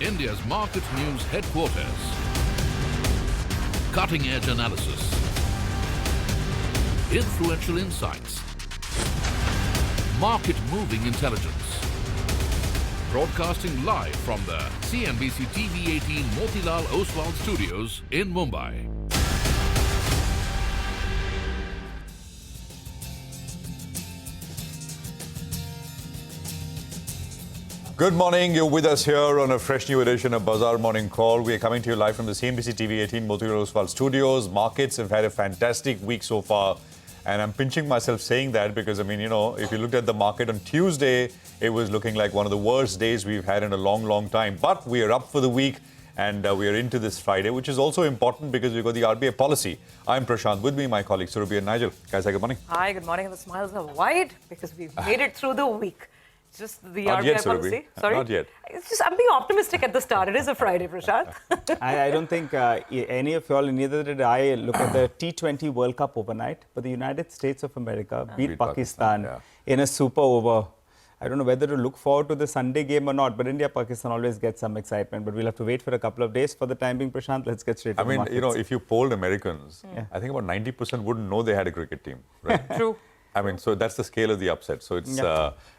India's market news headquarters. Cutting-edge analysis. Influential insights. Market-moving intelligence. Broadcasting live from the CNBC TV18 Motilal Oswal studios in Mumbai. Good morning. You're with us here on a fresh new edition of Bazaar Morning Call. We are coming to you live from the CNBC TV18 Motilal Oswal studios. Markets have had a fantastic week so far. And I'm pinching myself saying that because, if you looked at the market on Tuesday, it was looking like one of the worst days we've had in a long, long time. But we are up for the week and we are into this Friday, which is also important because we've got the RBI policy. I'm Prashant. With me, my colleagues, Surabhi and Nigel. Guys, good morning. Hi, good morning. And the smiles are wide because we've made it through the week. Just the Not RBI yet, policy. Surabhi. Sorry? Not yet. It's just I'm being optimistic at the start. It is a Friday, Prashant. I don't think any of you all, neither did I, look at the T20 World Cup overnight. But the United States of America beat Pakistan in a super over. I don't know whether to look forward to the Sunday game or not, but India-Pakistan always gets some excitement. But we'll have to wait for a couple of days. For the time being, Prashant, let's get straight to the markets. If you polled Americans, I think about 90% wouldn't know they had a cricket team. Right? True. So that's the scale of the upset. So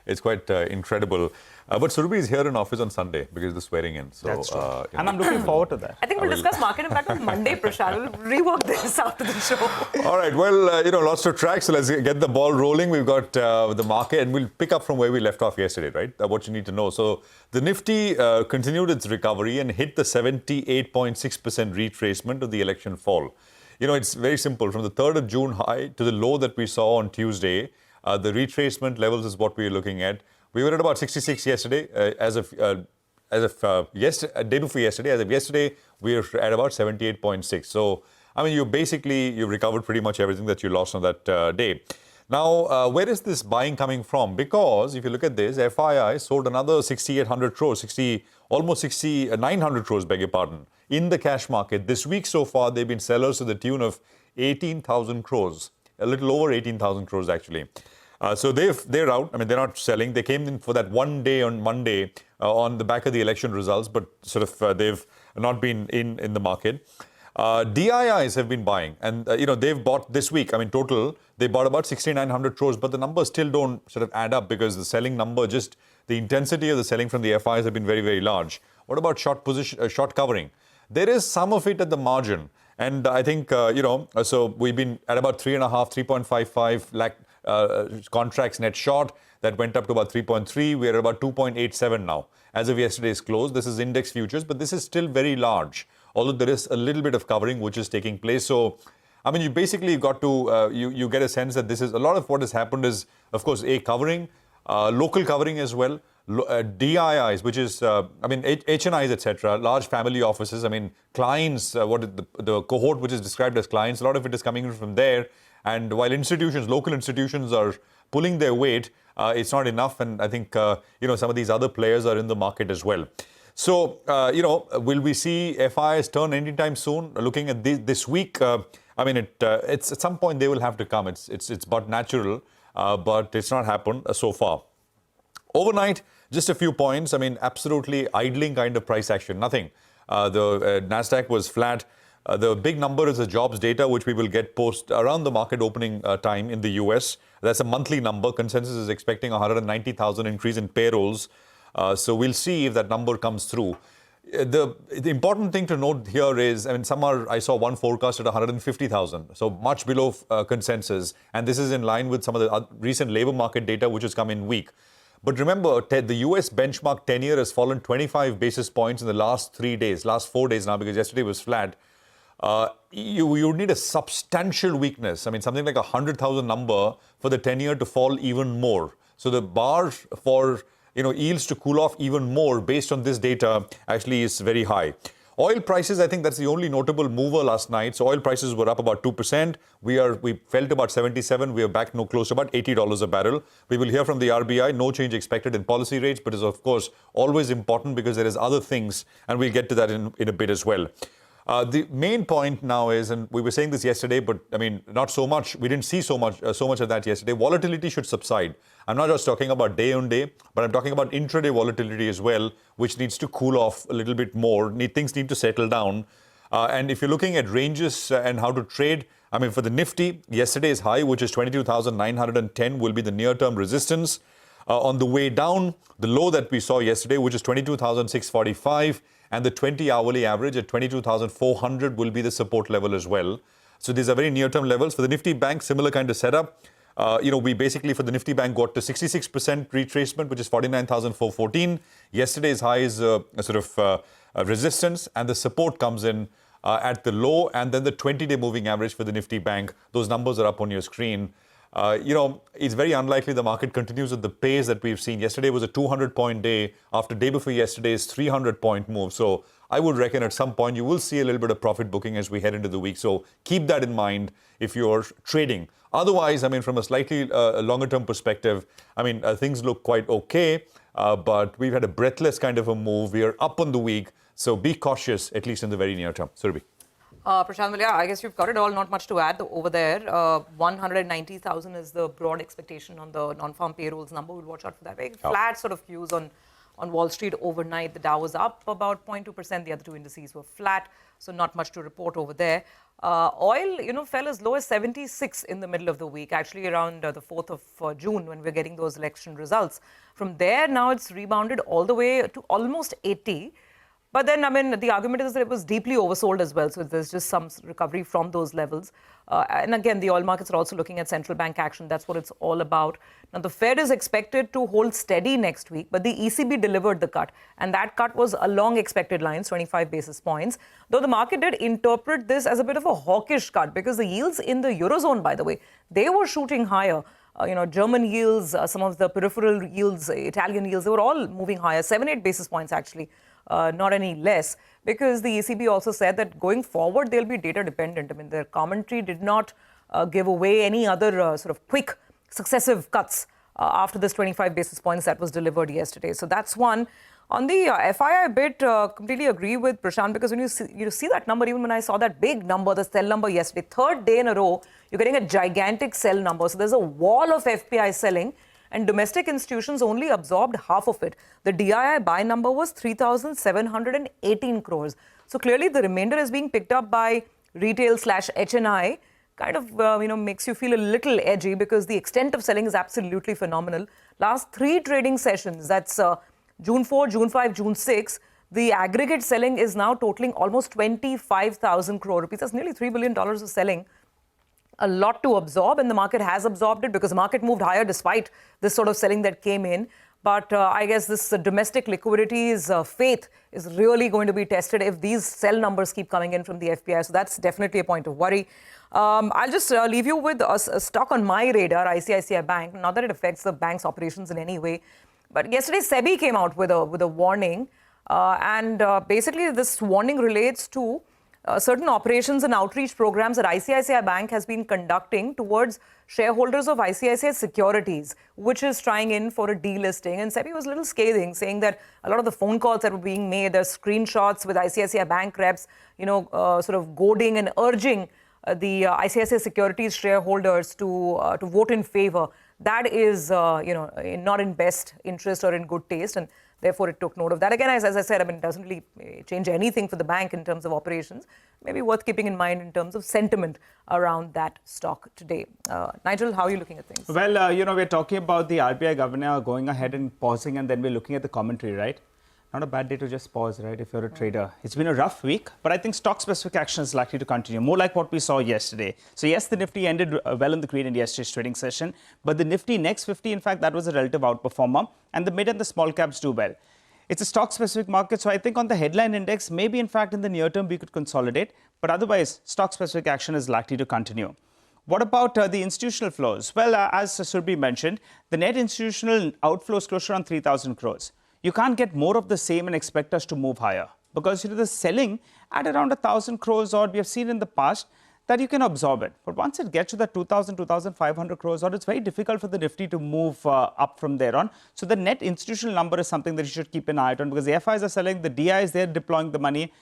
it's quite incredible. But Surabhi is here in office on Sunday because of the swearing in. So, that's true. And I'm looking forward to that. I think we'll discuss market impact on Monday, Prashant. We'll rework this after the show. All right. Well, lots to track. So let's get the ball rolling. We've got the market and we'll pick up from where we left off yesterday, right? What you need to know. So the Nifty continued its recovery and hit the 78.6% retracement of the election fall. It's very simple. From the 3rd of June high to the low that we saw on Tuesday, the retracement levels is what we're looking at. We were at about 66 yesterday. As of day before yesterday, as of yesterday, we are at about 78.6. So, you recovered pretty much everything that you lost on that day. Now, where is this buying coming from? Because if you look at this, FII sold another 6,800 crores, almost 6,900 crores, beg your pardon, in the cash market. This week so far, they've been sellers to the tune of 18,000 crores, a little over 18,000 crores actually. So they're out. They're not selling. They came in for that one day on Monday on the back of the election results, but they've not been in the market. DIIs have been buying and, they've bought this week. Total, they bought about 6,900 crores, but the numbers still don't add up because the selling number, just the intensity of the selling from the FIs have been very, very large. What about short covering? There is some of it at the margin. And I think, so we've been at about 3.55 lakh contracts net short. That went up to about 3.3. We're at about 2.87 now. As of yesterday's close, this is index futures, but this is still very large. Although there is a little bit of covering which is taking place. So, you basically got to, you get a sense that this is, a lot of what has happened is, of course, covering, local covering as well. DIIs, which is, HNIs, etc., large family offices, clients, the cohort which is described as clients, a lot of it is coming in from there. And while local institutions are pulling their weight, it's not enough. And I think, some of these other players are in the market as well. So, will we see FIs turn anytime soon? Looking at this week, it's at some point they will have to come. It's but natural, but it's not happened so far. Overnight, just a few points. Absolutely idling kind of price action. Nothing. The Nasdaq was flat. The big number is the jobs data, which we will get post around the market opening time in the US. That's a monthly number. Consensus is expecting 190,000 increase in payrolls. So we'll see if that number comes through. The important thing to note here is, I saw one forecast at 150,000, so much below consensus. And this is in line with some of the recent labor market data, which has come in weak. But remember, the US benchmark 10-year has fallen 25 basis points in the last 4 days now, because yesterday was flat. You need a substantial weakness. Something like 100,000 number for the 10-year to fall even more. So the bar for yields to cool off even more based on this data actually is very high. Oil prices, I think that's the only notable mover last night. So oil prices were up about 2%. We felt about 77. We are back close to about $80 a barrel. We will hear from the RBI. No change expected in policy rates, but is of course always important because there is other things, and we'll get to that in a bit as well. The main point now is, and we were saying this yesterday, but I mean, not so much. We didn't see so much of that yesterday. Volatility should subside. I'm not just talking about day on day, but I'm talking about intraday volatility as well, which needs to cool off a little bit more. Things need to settle down. And if you're looking at ranges and how to trade, I mean, for the Nifty, yesterday's high, which is 22,910, will be the near-term resistance. On the way down, the low that we saw yesterday, which is 22,645, and the 20-hourly average at 22,400 will be the support level as well. So these are very near-term levels. For the Nifty Bank, similar kind of setup. We basically, for the Nifty Bank, got to 66% retracement, which is 49,414. Yesterday's high is a resistance, and the support comes in at the low, and then the 20-day moving average for the Nifty Bank. Those numbers are up on your screen. It's very unlikely the market continues at the pace that we've seen. Yesterday was a 200-point day. After day before yesterday's 300-point move. So I would reckon at some point you will see a little bit of profit booking as we head into the week. So keep that in mind if you're trading. Otherwise, I mean, from a slightly longer-term perspective, I mean, things look quite okay. But we've had a breathless kind of a move. We are up on the week. So be cautious, at least in the very near term. Surabhi. Prashant, well, yeah, I guess you've got it all. Not much to add over there. 190,000 is the broad expectation on the non-farm payrolls number. We'll watch out for that. Very flat sort of cues on Wall Street overnight. The Dow was up about 0.2%. The other two indices were flat. So not much to report over there. Oil, fell as low as 76 in the middle of the week, actually around the 4th of June when we're getting those election results. From there, now it's rebounded all the way to almost 80. But then, I mean, the argument is that it was deeply oversold as well. So there's just some recovery from those levels. And again, the oil markets are also looking at central bank action. That's what it's all about. Now, the Fed is expected to hold steady next week, but the ECB delivered the cut. And that cut was along expected lines, 25 basis points. Though the market did interpret this as a bit of a hawkish cut because the yields in the Eurozone, by the way, they were shooting higher. German yields, some of the peripheral yields, Italian yields, they were all moving higher, 7-8 basis points actually. Not any less, because the ECB also said that going forward, they'll be data dependent. I mean, their commentary did not give away any other sort of quick successive cuts after this 25 basis points that was delivered yesterday. So that's one. On the FII bit, completely agree with Prashant, because when you see that number, even when I saw that big number, the sell number yesterday, third day in a row, you're getting a gigantic sell number. So there's a wall of FPI selling. And domestic institutions only absorbed half of it. The DII buy number was 3,718 crores. So clearly the remainder is being picked up by retail / HNI. Kind of, makes you feel a little edgy because the extent of selling is absolutely phenomenal. Last 3 trading sessions, that's June 4, June 5, June 6, the aggregate selling is now totaling almost 25,000 crore rupees. That's nearly $3 billion of selling. A lot to absorb, and the market has absorbed it because the market moved higher despite this sort of selling that came in. But I guess this domestic liquidity's faith is really going to be tested if these sell numbers keep coming in from the FPI. So that's definitely a point of worry. I'll just leave you with a stock on my radar, ICICI Bank. Not that it affects the bank's operations in any way. But yesterday, SEBI came out with a warning. Basically, this warning relates to certain operations and outreach programs that ICICI Bank has been conducting towards shareholders of ICICI Securities, which is trying in for a delisting. And SEBI was a little scathing, saying that a lot of the phone calls that were being made, the screenshots with ICICI Bank reps, sort of goading and urging the ICICI Securities shareholders to vote in favor. That is, not in best interest or in good taste. And therefore, it took note of that. Again, as I said, I mean, it doesn't really change anything for the bank in terms of operations. Maybe worth keeping in mind in terms of sentiment around that stock today. Nigel, how are you looking at things? Well, we're talking about the RBI governor going ahead and pausing, and then we're looking at the commentary, right? Not a bad day to just pause, right, if you're a trader. It's been a rough week, but I think stock-specific action is likely to continue, more like what we saw yesterday. So, yes, the Nifty ended well in the green in yesterday's trading session, but the Nifty Next 50, in fact, that was a relative outperformer, and the mid and the small caps do well. It's a stock-specific market, so I think on the headline index, maybe, in fact, in the near term, we could consolidate, but otherwise, stock-specific action is likely to continue. What about the institutional flows? Well, as Surabhi mentioned, the net institutional outflows close around 3,000 crores. You can't get more of the same and expect us to move higher because the selling at around 1,000 crores odd we have seen in the past that you can absorb it. But once it gets to the 2,000, 2,500 crores odd, it's very difficult for the Nifty to move up from there on. So the net institutional number is something that you should keep an eye on because the FIs are selling, the DIs, they're deploying the money.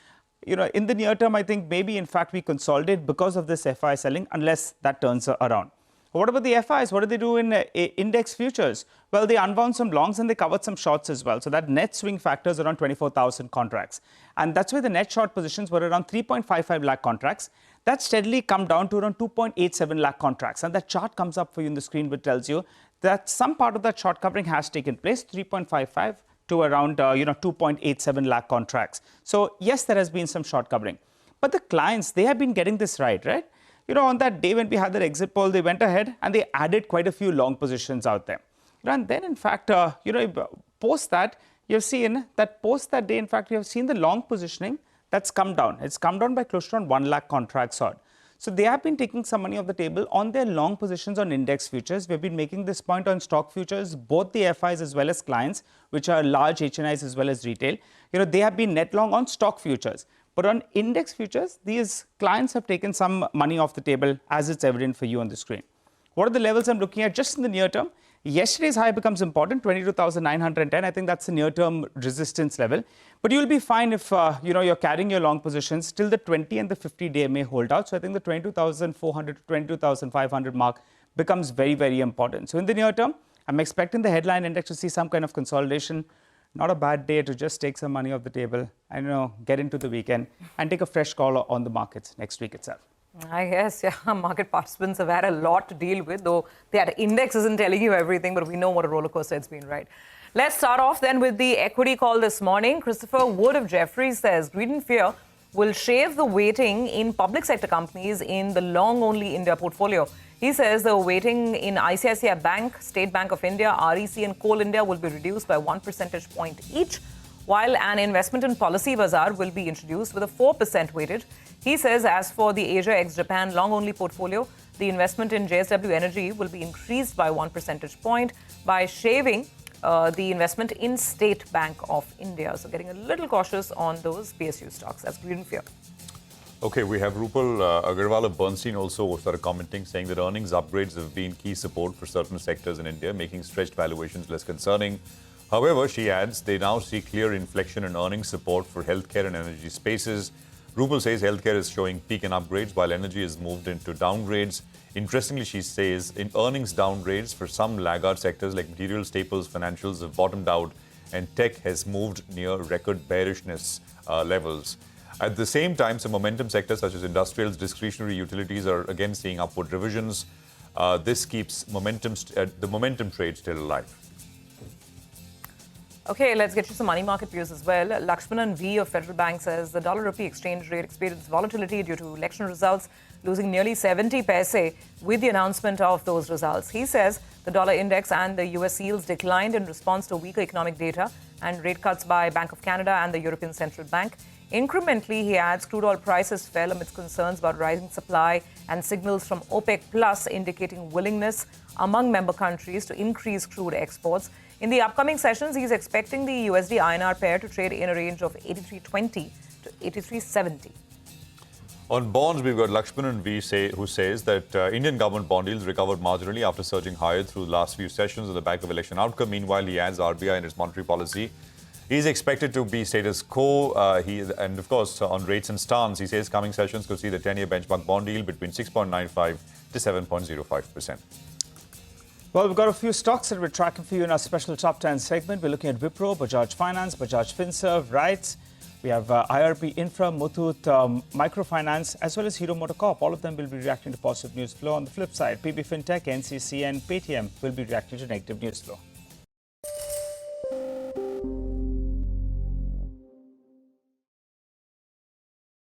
in the near term, I think maybe in fact we consolidate because of this FI selling unless that turns around. What about the FIs? What did they do in index futures? Well, they unwound some longs and they covered some shorts as well. So that net swing factor is around 24,000 contracts. And that's why the net short positions were around 3.55 lakh contracts. That steadily come down to around 2.87 lakh contracts. And that chart comes up for you on the screen, which tells you that some part of that short covering has taken place, 3.55 to around 2.87 lakh contracts. So yes, there has been some short covering. But the clients, they have been getting this right? On that day when we had that exit poll, they went ahead and they added quite a few long positions out there. And then, in fact, post that, you've seen that post that day, in fact, you have seen the long positioning that's come down. It's come down by close to around 1 lakh contracts odd. So they have been taking some money off the table on their long positions on index futures. We've been making this point on stock futures, both the FIs as well as clients, which are large HNIs as well as retail. They have been net long on stock futures. But on index futures, these clients have taken some money off the table, as it's evident for you on the screen. What are the levels I'm looking at just in the near term? Yesterday's high becomes important, 22,910. I think that's the near-term resistance level. But you'll be fine if you're carrying your long positions till the 20 and the 50-day may hold out. So I think the 22,400 to 22,500 mark becomes very, very important. So in the near term, I'm expecting the headline index to see some kind of consolidation. Not a bad day to just take some money off the table and get into the weekend and take a fresh call on the markets next week itself. I guess, yeah, market participants have had a lot to deal with, though that index isn't telling you everything, but we know what a roller coaster it's been, right? Let's start off then with the equity call this morning. Christopher Wood of Jefferies says greed and fear will shave the weighting in public sector companies in the long-only India portfolio. He says the weighting in ICICI Bank, State Bank of India, REC and Coal India will be reduced by 1 percentage point each, while an investment in Policy Bazaar will be introduced with a 4% weighted. He says as for the Asia ex-Japan long-only portfolio, the investment in JSW Energy will be increased by 1 percentage point by shaving the investment in State Bank of India. So getting a little cautious on those PSU stocks. That's greed and fear. Okay, we have Rupal Agarwal of Bernstein also started commenting, saying that earnings upgrades have been key support for certain sectors in India, making stretched valuations less concerning. However, she adds, they now see clear inflection in earnings support for healthcare and energy spaces. Rupal says healthcare is showing peak in upgrades while energy has moved into downgrades. Interestingly, she says in earnings downgrades for some laggard sectors like material staples, financials have bottomed out and tech has moved near record bearishness levels. At the same time, some momentum sectors such as industrials, discretionary utilities are again seeing upward revisions. This keeps the momentum trade still alive. Okay, let's get you some money market views as well. Lakshmanan V of Federal Bank says the dollar-rupee exchange rate experienced volatility due to election results, losing nearly 70 paise with the announcement of those results. He says the dollar index and the US yields declined in response to weaker economic data and rate cuts by Bank of Canada and the European Central Bank. Incrementally, he adds, crude oil prices fell amidst concerns about rising supply and signals from OPEC Plus indicating willingness among member countries to increase crude exports. In the upcoming sessions, he's expecting the USD-INR pair to trade in a range of 83.20 to 83.70. On bonds, we've got Lakshmanan V who says that Indian government bond yields recovered marginally after surging higher through the last few sessions on the back of election outcome. Meanwhile, he adds RBI in its monetary policy is expected to be status quo. And of course, on rates and stance, he says coming sessions could see the 10-year benchmark bond yield between 6.95 to 7.05%. Well, we've got a few stocks that we're tracking for you in our special top 10 segment. We're looking at Wipro, Bajaj Finance, Bajaj Finserv, RITES. We have IRP Infra, Muthoot Microfinance, as well as Hero MotoCorp. All of them will be reacting to positive news flow. On the flip side, PB Fintech, NCC and Paytm will be reacting to negative news flow.